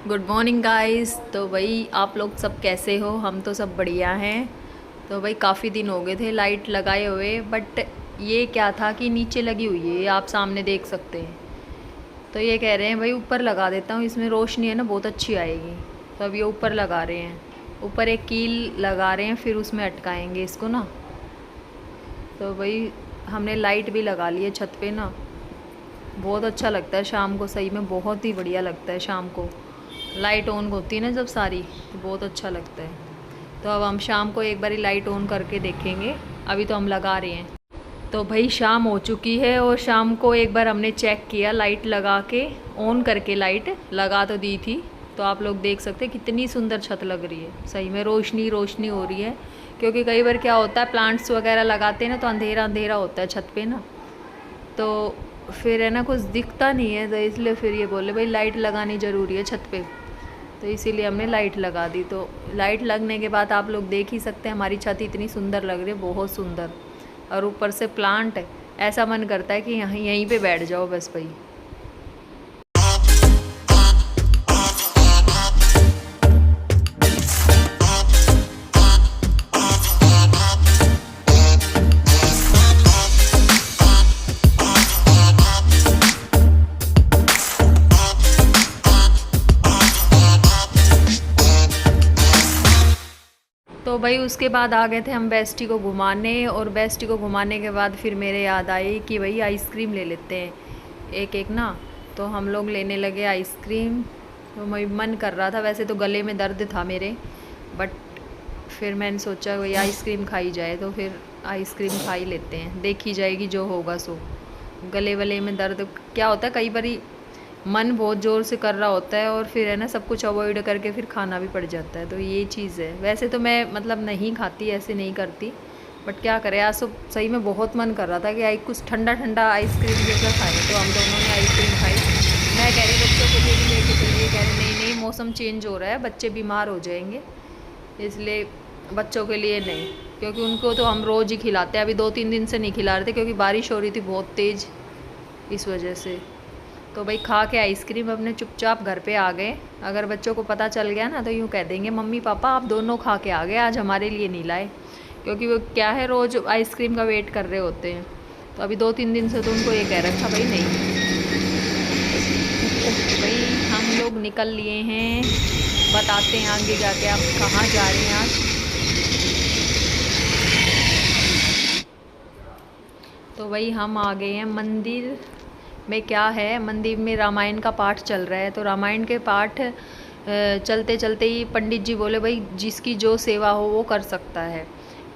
Good morning guys. तो भाई आप लोग सब कैसे हो? हम तो सब बढ़िया हैं। तो भाई काफ़ी दिन हो गए थे लाइट लगाए हुए, बट ये क्या था कि नीचे लगी हुई है, ये आप सामने देख सकते हैं। तो ये कह रहे हैं भाई ऊपर लगा देता हूँ, इसमें रोशनी है ना बहुत अच्छी आएगी। तो अब ये ऊपर लगा रहे हैं, ऊपर एक कील लगा रहे हैं, फिर उसमें अटकाएंगे इसको ना। तो भाई हमने लाइट भी लगा ली है छत पे ना। बहुत अच्छा लगता है शाम को, सही में बहुत ही बढ़िया लगता है शाम को। लाइट ऑन होती है ना जब सारी, तो बहुत अच्छा लगता है। तो अब हम शाम को एक बारी लाइट ऑन करके देखेंगे। अभी तो हम लगा रहे हैं। तो भाई शाम हो चुकी है और शाम को एक बार हमने चेक किया लाइट लगा के, ऑन करके लाइट लगा तो दी थी। तो आप लोग देख सकते हैं कितनी सुंदर छत लग रही है, सही में रोशनी रोशनी हो रही है। क्योंकि कई बार क्या होता है, प्लांट्स वगैरह लगाते हैं ना तो अंधेरा अंधेरा होता है छत पे ना, तो फिर है ना कुछ दिखता नहीं है। तो इसलिए फिर ये बोले भाई लाइट लगानी ज़रूरी है छत पे। तो इसीलिए हमने लाइट लगा दी। तो लाइट लगने के बाद आप लोग देख ही सकते हैं हमारी छत इतनी सुंदर लग रही है, बहुत सुंदर। और ऊपर से प्लांट है, ऐसा मन करता है कि यहाँ यहीं पे बैठ जाओ बस भाई। तो भाई उसके बाद आ गए थे हम बेस्टी को घुमाने, और बेस्टी को घुमाने के बाद फिर मेरे याद आई कि भाई आइसक्रीम ले लेते हैं एक एक ना। तो हम लोग लेने लगे आइसक्रीम। तो मैं मन कर रहा था, वैसे तो गले में दर्द था मेरे, बट फिर मैंने सोचा वही आइसक्रीम खाई जाए, तो फिर आइसक्रीम खा ही लेते हैं, देखी जाएगी जो होगा सो। गले वले में दर्द क्या होता है, कई बारी मन बहुत ज़ोर से कर रहा होता है और फिर है ना सब कुछ अवॉइड करके फिर खाना भी पड़ जाता है। तो ये चीज़ है। वैसे तो मैं मतलब नहीं खाती, ऐसे नहीं करती, बट क्या करें, आज तो सही में बहुत मन कर रहा था कि कुछ ठंडा ठंडा आइसक्रीम जैसा खाए। तो हम दोनों ने आइसक्रीम खाई। मैं कह रही बच्चों के लिए भी लेके चलिए, कह रहे नहीं नहीं मौसम चेंज हो रहा है, बच्चे बीमार हो जाएंगे, इसलिए बच्चों के लिए नहीं। क्योंकि उनको तो हम रोज़ ही खिलाते हैं, अभी 2-3 दिन से नहीं खिला रहे थे क्योंकि बारिश हो रही थी बहुत तेज़, इस वजह से। तो भाई खा के आइसक्रीम अपने चुपचाप घर पे आ गए। अगर बच्चों को पता चल गया ना तो यूँ कह देंगे मम्मी पापा आप दोनों खा के आ गए, आज हमारे लिए नहीं लाए। क्योंकि वो क्या है, रोज़ आइसक्रीम का वेट कर रहे होते हैं। तो अभी 2-3 दिन से तो उनको ये कह रखा भाई नहीं। तो भाई हम लोग निकल लिए हैं, बताते हैं आगे जाके आप कहाँ जा रहे हैं आज। तो भाई हम आ गए हैं मंदिर में। क्या है, मंदिर में रामायण का पाठ चल रहा है। तो रामायण के पाठ चलते चलते ही पंडित जी बोले भाई जिसकी जो सेवा हो वो कर सकता है।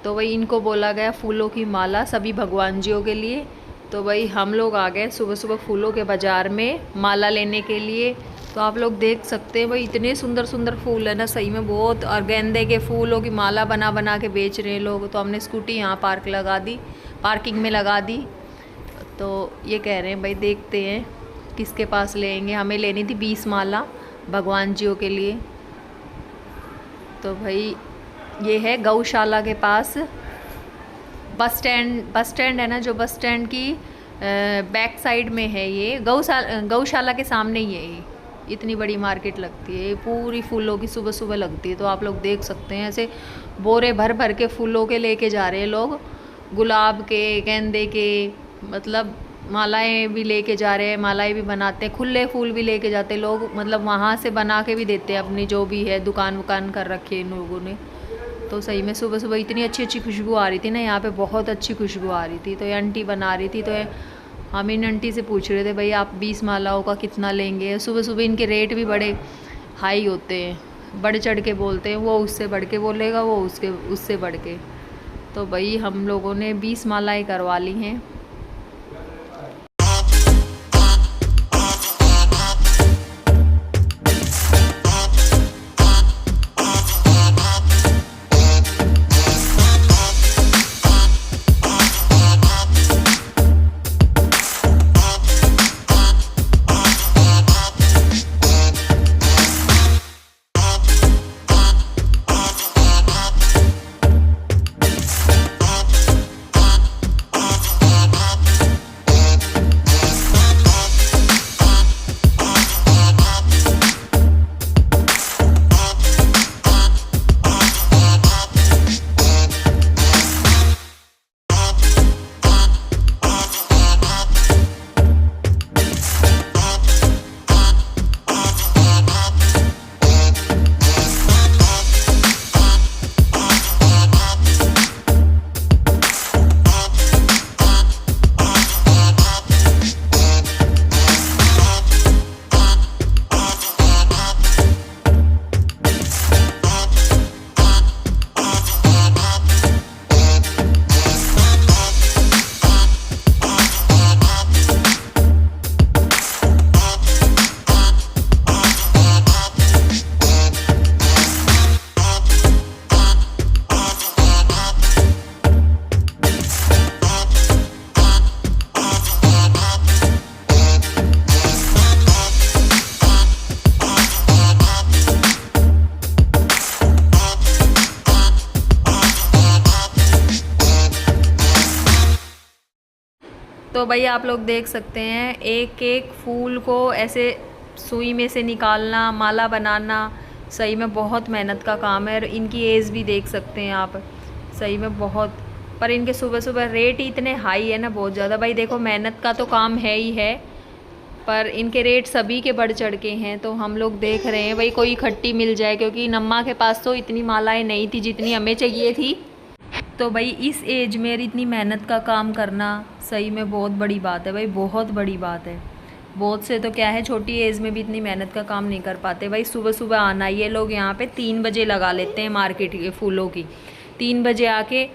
तो भाई इनको बोला गया फूलों की माला सभी भगवान जियों के लिए। तो भाई हम लोग आ गए सुबह सुबह फूलों के बाज़ार में माला लेने के लिए। तो आप लोग देख सकते हैं भाई इतने सुंदर सुंदर फूल है ना, सही में बहुत। और गेंदे के फूलों की माला बना बना के बेच रहे हैं लोग। तो हमने स्कूटी यहाँ पार्किंग में लगा दी। तो ये कह रहे हैं भाई देखते हैं किसके पास लेंगे। हमें लेनी थी 20 माला भगवान जियों के लिए। तो भाई ये है गौशाला के पास, बस स्टैंड है ना, जो बस स्टैंड की बैक साइड में है ये गौशाला के सामने ही है ये। इतनी बड़ी मार्केट लगती है, पूरी फूलों की सुबह सुबह लगती है। तो आप लोग देख सकते हैं ऐसे बोरे भर भर के फूलों के लेके जा रहे हैं लोग, गुलाब के, गेंदे के, मतलब मालाएं भी लेके जा रहे हैं, मालाएं भी बनाते हैं, खुले फूल भी लेके जाते हैं लोग, मतलब वहाँ से बना के भी देते हैं अपनी जो भी है दुकान वुकान कर रखी है इन लोगों ने। तो सही में सुबह सुबह इतनी अच्छी अच्छी खुशबू आ रही थी ना यहाँ पे, बहुत अच्छी खुशबू आ रही थी। तो ये आंटी बना रही थी। तो हम इन आंटी से पूछ रहे थे भाई आप 20 मालाओं का कितना लेंगे। सुबह सुबह इनके रेट भी बड़े हाई होते हैं, बढ़ चढ़ के बोलते हैं, वो उससे बढ़ के बोलेगा, वो उससे बढ़ के। तो भाई हम लोगों ने 20 मालाएँ करवा ली हैं। तो भाई आप लोग देख सकते हैं एक एक फूल को ऐसे सुई में से निकालना, माला बनाना सही में बहुत मेहनत का काम है। और इनकी एज भी देख सकते हैं आप, सही में बहुत। पर इनके सुबह सुबह रेट ही इतने हाई है ना, बहुत ज़्यादा। भाई देखो मेहनत का तो काम है ही है, पर इनके रेट सभी के बढ़ चढ़ के हैं। तो हम लोग देख रहे हैं भाई कोई इकट्ठी मिल जाए, क्योंकि नम्मा के पास तो इतनी मालाएं नहीं थी जितनी हमें चाहिए थी। तो भाई इस एज में इतनी मेहनत का काम करना सही में बहुत बड़ी बात है भाई, बहुत बड़ी बात है। बहुत से तो क्या है छोटी एज में भी इतनी मेहनत का काम नहीं कर पाते। भाई सुबह सुबह आना, ये लोग यहाँ पे 3 बजे लगा लेते हैं मार्केट के फूलों की। 3 बजे आके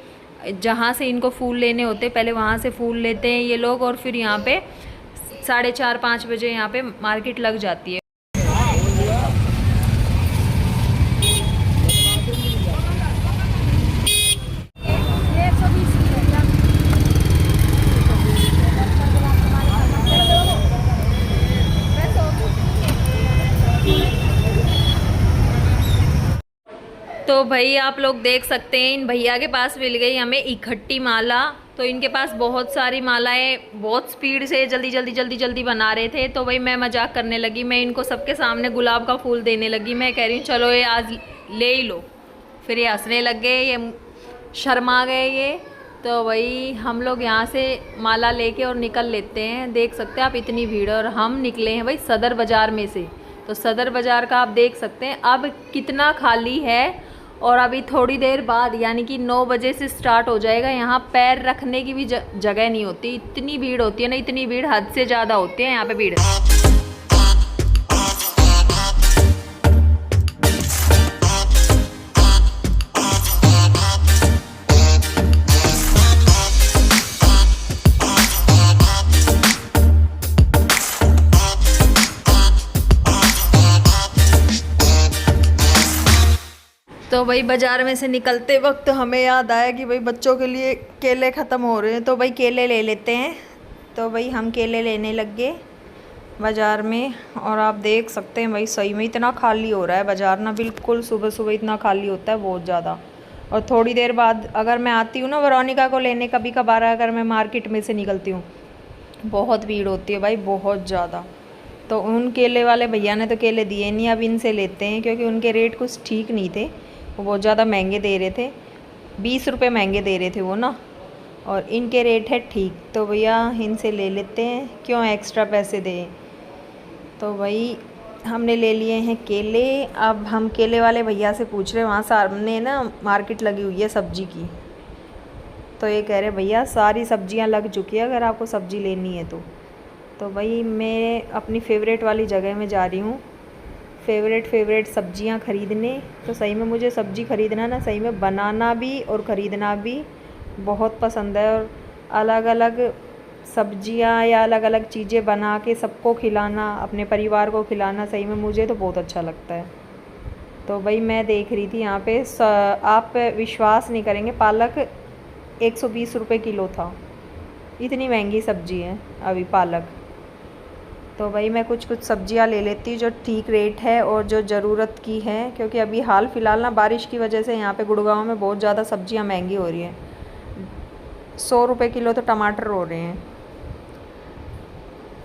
जहाँ से इनको फूल लेने होते पहले वहाँ से फूल लेते हैं ये लोग, और फिर यहाँ पे 4:30-5 बजे यहाँ पे मार्केट लग जाती है। तो भाई आप लोग देख सकते हैं इन भैया के पास मिल गई हमें इकट्ठी माला। तो इनके पास बहुत सारी मालाएं बहुत स्पीड से जल्दी बना रहे थे। तो भाई मैं मजाक करने लगी, मैं इनको सबके सामने गुलाब का फूल देने लगी। मैं कह रही हूँ चलो ये आज ले ही लो। फिर ये हंसने लग गए, ये शर्मा गए ये। तो भाई हम लोग यहाँ से माला लेके और निकल लेते हैं। देख सकते हैं आप इतनी भीड़, और हम निकले हैं भाई सदर बाज़ार में से। तो सदर बाज़ार का आप देख सकते हैं अब कितना खाली है। और अभी थोड़ी देर बाद यानी कि 9 बजे से स्टार्ट हो जाएगा। यहाँ पैर रखने की भी जगह नहीं होती, इतनी भीड़ होती है ना, इतनी भीड़ हद से ज़्यादा होती है यहाँ पे भीड़। तो भाई बाज़ार में से निकलते वक्त हमें याद आया कि भाई बच्चों के लिए केले ख़त्म हो रहे हैं, तो भाई केले ले लेते हैं। तो भाई हम केले लेने लग गए बाज़ार में। और आप देख सकते हैं भाई सही में इतना खाली हो रहा है बाज़ार ना, बिल्कुल सुबह सुबह इतना खाली होता है बहुत ज़्यादा। और थोड़ी देर बाद अगर मैं आती हूँ ना वेरोनिका को लेने, कभी कभार अगर मैं मार्केट में से निकलती हूँ, बहुत भीड़ होती है भाई बहुत ज़्यादा। तो उन केले वाले भैया ने तो केले दिए नहीं, अब इनसे लेते हैं, क्योंकि उनके रेट कुछ ठीक नहीं थे, वो बहुत ज़्यादा महंगे दे रहे थे। 20 रुपये महंगे दे रहे थे वो ना, और इनके रेट है ठीक। तो भैया इनसे ले लेते हैं, क्यों एक्स्ट्रा पैसे दें। तो भाई हमने ले लिए हैं केले। अब हम केले वाले भैया से पूछ रहे हैं, वहाँ सामने ना मार्केट लगी हुई है सब्जी की। तो ये कह रहे भैया सारी सब्जियाँ लग चुकी है अगर आपको सब्ज़ी लेनी है तो भाई मैं अपनी फेवरेट वाली जगह में जा रही हूँ, फेवरेट सब्जियां खरीदने। तो सही में मुझे सब्ज़ी ख़रीदना ना सही में बनाना भी और ख़रीदना भी बहुत पसंद है। और अलग अलग सब्जियां या अलग अलग चीज़ें बना के सबको खिलाना, अपने परिवार को खिलाना सही में मुझे तो बहुत अच्छा लगता है। तो भाई मैं देख रही थी यहाँ पे आप विश्वास नहीं करेंगे, पालक 120 रुपये किलो था। इतनी महंगी सब्ज़ी है अभी पालक। तो भाई मैं कुछ सब्जियां ले लेती जो ठीक रेट है और जो ज़रूरत की है, क्योंकि अभी हाल फ़िलहाल ना बारिश की वजह से यहाँ पे गुड़गांव में बहुत ज़्यादा सब्जियां महंगी हो रही हैं। 100 रुपये किलो तो टमाटर हो रहे हैं।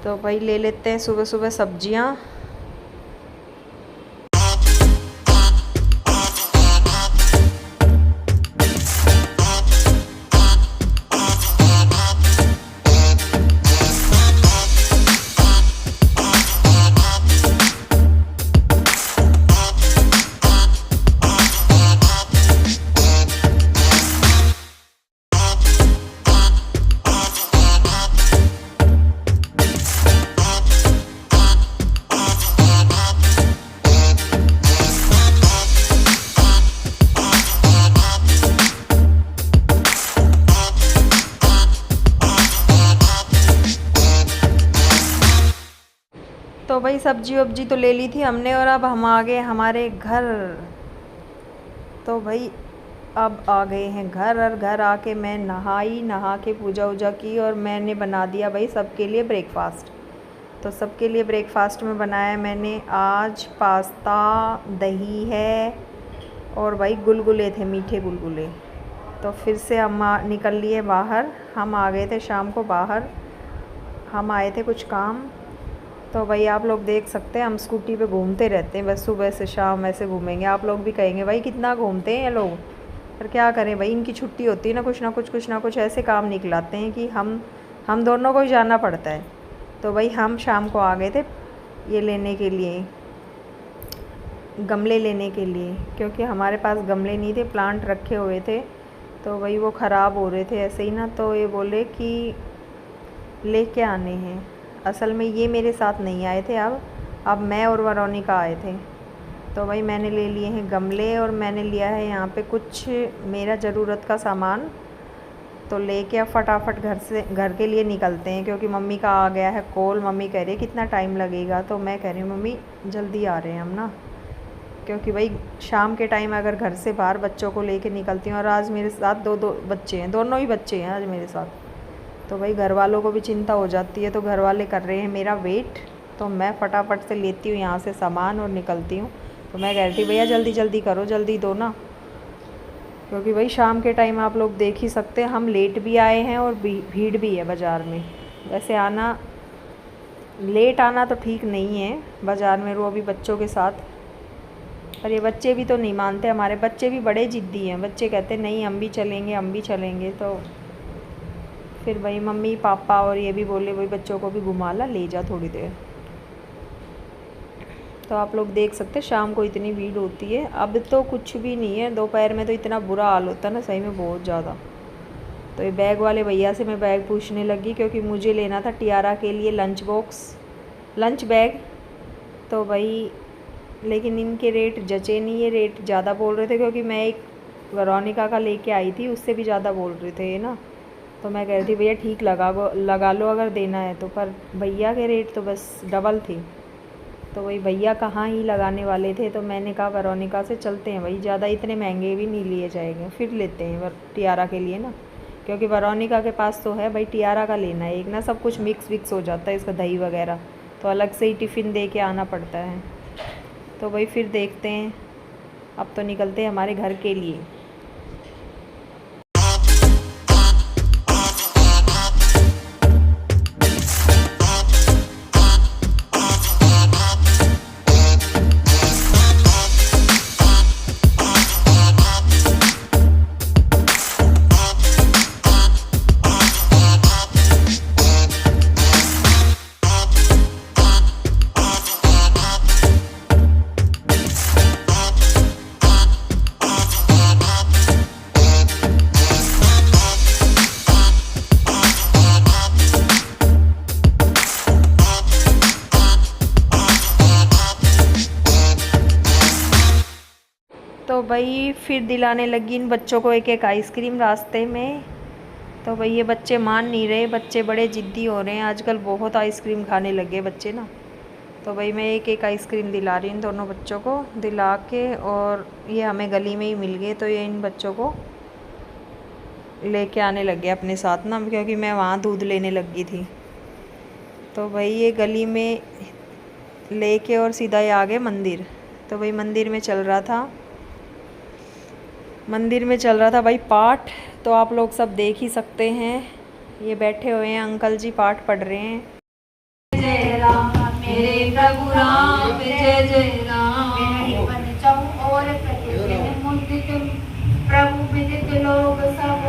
तो भाई ले लेते हैं सुबह सुबह सब्जियां। तो भाई सब्जी वब्जी तो ले ली थी हमने, और अब हम आ गए हमारे घर। तो भाई अब आ गए हैं घर, और घर आके मैं नहा के पूजा वूजा की, और मैंने बना दिया भाई सबके लिए ब्रेकफास्ट। तो सबके लिए ब्रेकफास्ट में बनाया मैंने आज पास्ता, दही है, और भाई गुलगुले थे, मीठे गुलगुले। तो फिर से हम निकल लिए बाहर। हम आ गए थे शाम को बाहर, हम आए थे कुछ काम, तो भाई आप लोग देख सकते हैं हम स्कूटी पे घूमते रहते हैं, बस सुबह से शाम ऐसे घूमेंगे। आप लोग भी कहेंगे भाई कितना घूमते हैं ये लोग, पर क्या करें भाई, इनकी छुट्टी होती है ना, कुछ ना कुछ ऐसे काम निकलाते हैं कि हम दोनों को ही जाना पड़ता है। तो भाई हम शाम को आ गए थे ये लेने के लिए, गमले लेने के लिए, क्योंकि हमारे पास गमले नहीं थे, प्लांट रखे हुए थे तो भाई वो ख़राब हो रहे थे ऐसे ही ना, तो ये बोले कि लेके आने हैं। असल में ये मेरे साथ नहीं आए थे, अब मैं और वेरोनिका आए थे। तो भाई मैंने ले लिए हैं गमले, और मैंने लिया है यहाँ पे कुछ मेरा ज़रूरत का सामान। तो लेके अब फटाफट घर के लिए निकलते हैं, क्योंकि मम्मी का आ गया है कॉल। मम्मी कह रही है कितना टाइम लगेगा, तो मैं कह रही हूँ मम्मी जल्दी आ रहे हैं हम ना, क्योंकि भाई शाम के टाइम अगर घर से बाहर बच्चों को लेके निकलती हूँ, और आज मेरे साथ दो बच्चे हैं, दोनों ही बच्चे हैं आज मेरे साथ, तो भाई घर वालों को भी चिंता हो जाती है। तो घर वाले कर रहे हैं मेरा वेट, तो मैं फटाफट से लेती हूँ यहाँ से सामान और निकलती हूँ। तो मैं कह रही थी भैया जल्दी जल्दी करो, जल्दी दो ना, क्योंकि भाई शाम के टाइम आप लोग देख ही सकते हैं हम लेट भी आए हैं और भीड़ भी है बाज़ार में। वैसे लेट आना तो ठीक नहीं है बाज़ार में, वो भी बच्चों के साथ, पर ये बच्चे भी तो नहीं मानते, हमारे बच्चे भी बड़े ज़िद्दी हैं। बच्चे कहते नहीं हम भी चलेंगे। तो फिर भाई मम्मी पापा और ये भी बोले भाई बच्चों को भी घुमा ला, ले जा थोड़ी देर। तो आप लोग देख सकते हैं शाम को इतनी भीड़ होती है। अब तो कुछ भी नहीं है, दोपहर में तो इतना बुरा हाल होता है ना सही में, बहुत ज़्यादा। तो ये बैग वाले भैया से मैं बैग पूछने लगी, क्योंकि मुझे लेना था टियारा के लिए लंच बैग। तो भाई लेकिन इनके रेट जचे नहीं, ये रेट ज़्यादा बोल रहे थे, क्योंकि मैं एक वेरोनिका का लेके आई थी, उससे भी ज़्यादा बोल रहे थे ये ना। तो मैं कह रही थी भैया ठीक लगा लो अगर देना है तो, पर भैया के रेट तो बस डबल थी। तो वही भैया कहाँ ही लगाने वाले थे, तो मैंने कहा वेरोनिका से चलते हैं भाई, ज़्यादा इतने महंगे भी नहीं लिए जाएंगे, फिर लेते हैं टियारा के लिए ना, क्योंकि वेरोनिका के पास तो है भाई टियारा का लेना है एक ना, सब कुछ मिक्स हो जाता है इसका, दही वगैरह तो अलग से ही टिफ़िन दे के आना पड़ता है। तो भाई फिर देखते हैं, अब तो निकलते हैं हमारे घर के लिए। तो भाई फिर दिलाने लगी इन बच्चों को एक आइसक्रीम रास्ते में। तो भाई ये बच्चे मान नहीं रहे, बच्चे बड़े ज़िद्दी हो रहे हैं आजकल, बहुत आइसक्रीम खाने लगे बच्चे ना। तो भाई मैं एक आइसक्रीम दिला रही हूँ इन दोनों बच्चों को, दिला के, और ये हमें गली में ही मिल गए, तो ये इन बच्चों को लेके आने लगे अपने साथ ना, क्योंकि मैं वहाँ दूध लेने लगी थी। तो भाई ये गली में लेके और सीधा ही आ गए मंदिर। तो भाई मंदिर में चल रहा था भाई पाठ, तो आप लोग सब देख ही सकते हैं, ये बैठे हुए हैं अंकल जी पाठ पढ़ रहे हैं। जय राम मेरे प्रभु राम, जय जय राम और मुदित प्रभु विदित लोग सब,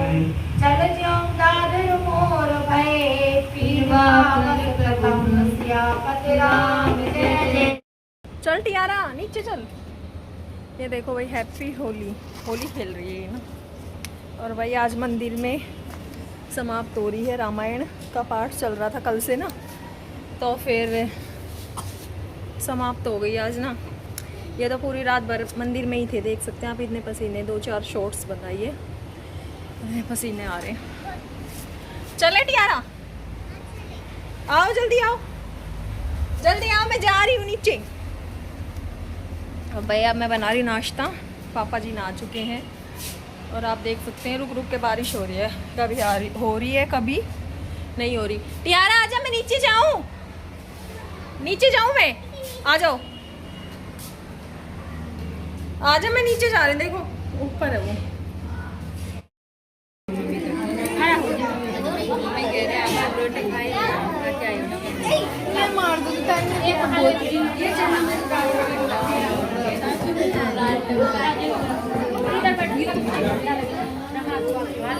चल ज्यों दादर मोर भय, पीवा प्रभु सियापति राम, जय जय। चल टियारा नीचे चल। ये देखो भाई हैप्पी होली खेल रही है ना। और भाई आज मंदिर में समाप्त हो रही है, रामायण का पाठ चल रहा था कल से ना, तो फिर समाप्त हो गई आज ना। ये तो पूरी रात भर मंदिर में ही थे, देख सकते हैं आप, इतने पसीने, 2-4 शॉट्स बनाइए, पसीने आ रहे हैं। चले टियारा आओ, जल्दी आओ, मैं जा रही हूँ नीचे। अब भैया मैं बना रही नाश्ता, पापा जी नहा चुके हैं, और आप देख सकते हैं रुक रुक के बारिश हो रही है, कभी हो रही है कभी नहीं हो रही। टियारा आजा, मैं नीचे जाऊं मैं, आ जाओ, आजा, मैं नीचे जा रही हूँ, देखो ऊपर है वो। रोटी खाई क्या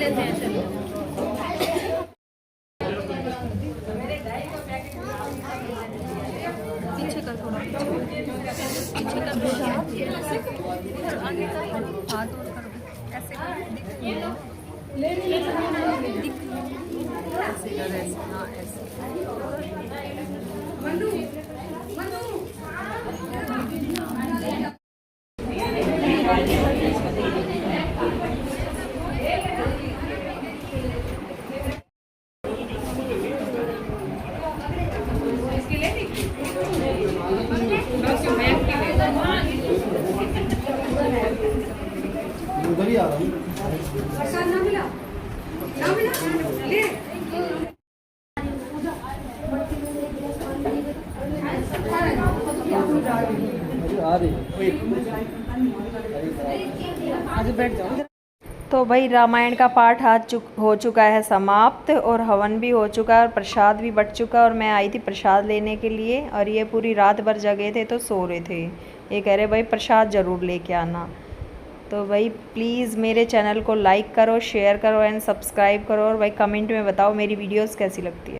लेते हैं, चलिए। पीछे कर, थोड़ा पीछे कर, आगे कर, हाथ और कर, ऐसे कर, ऐसे कर, ऐसे, हाँ ऐसे। उधर ही आ रहा हूँ। तो भाई रामायण का पाठ आज हो चुका है समाप्त, और हवन भी हो चुका है और प्रसाद भी बट चुका है। और मैं आई थी प्रसाद लेने के लिए, और ये पूरी रात भर जगे थे तो सो रहे थे। ये कह रहे भाई प्रसाद ज़रूर लेके आना। तो भाई प्लीज़ मेरे चैनल को लाइक करो, शेयर करो एंड सब्सक्राइब करो, और भाई कमेंट में बताओ मेरी वीडियोस कैसी लगती है।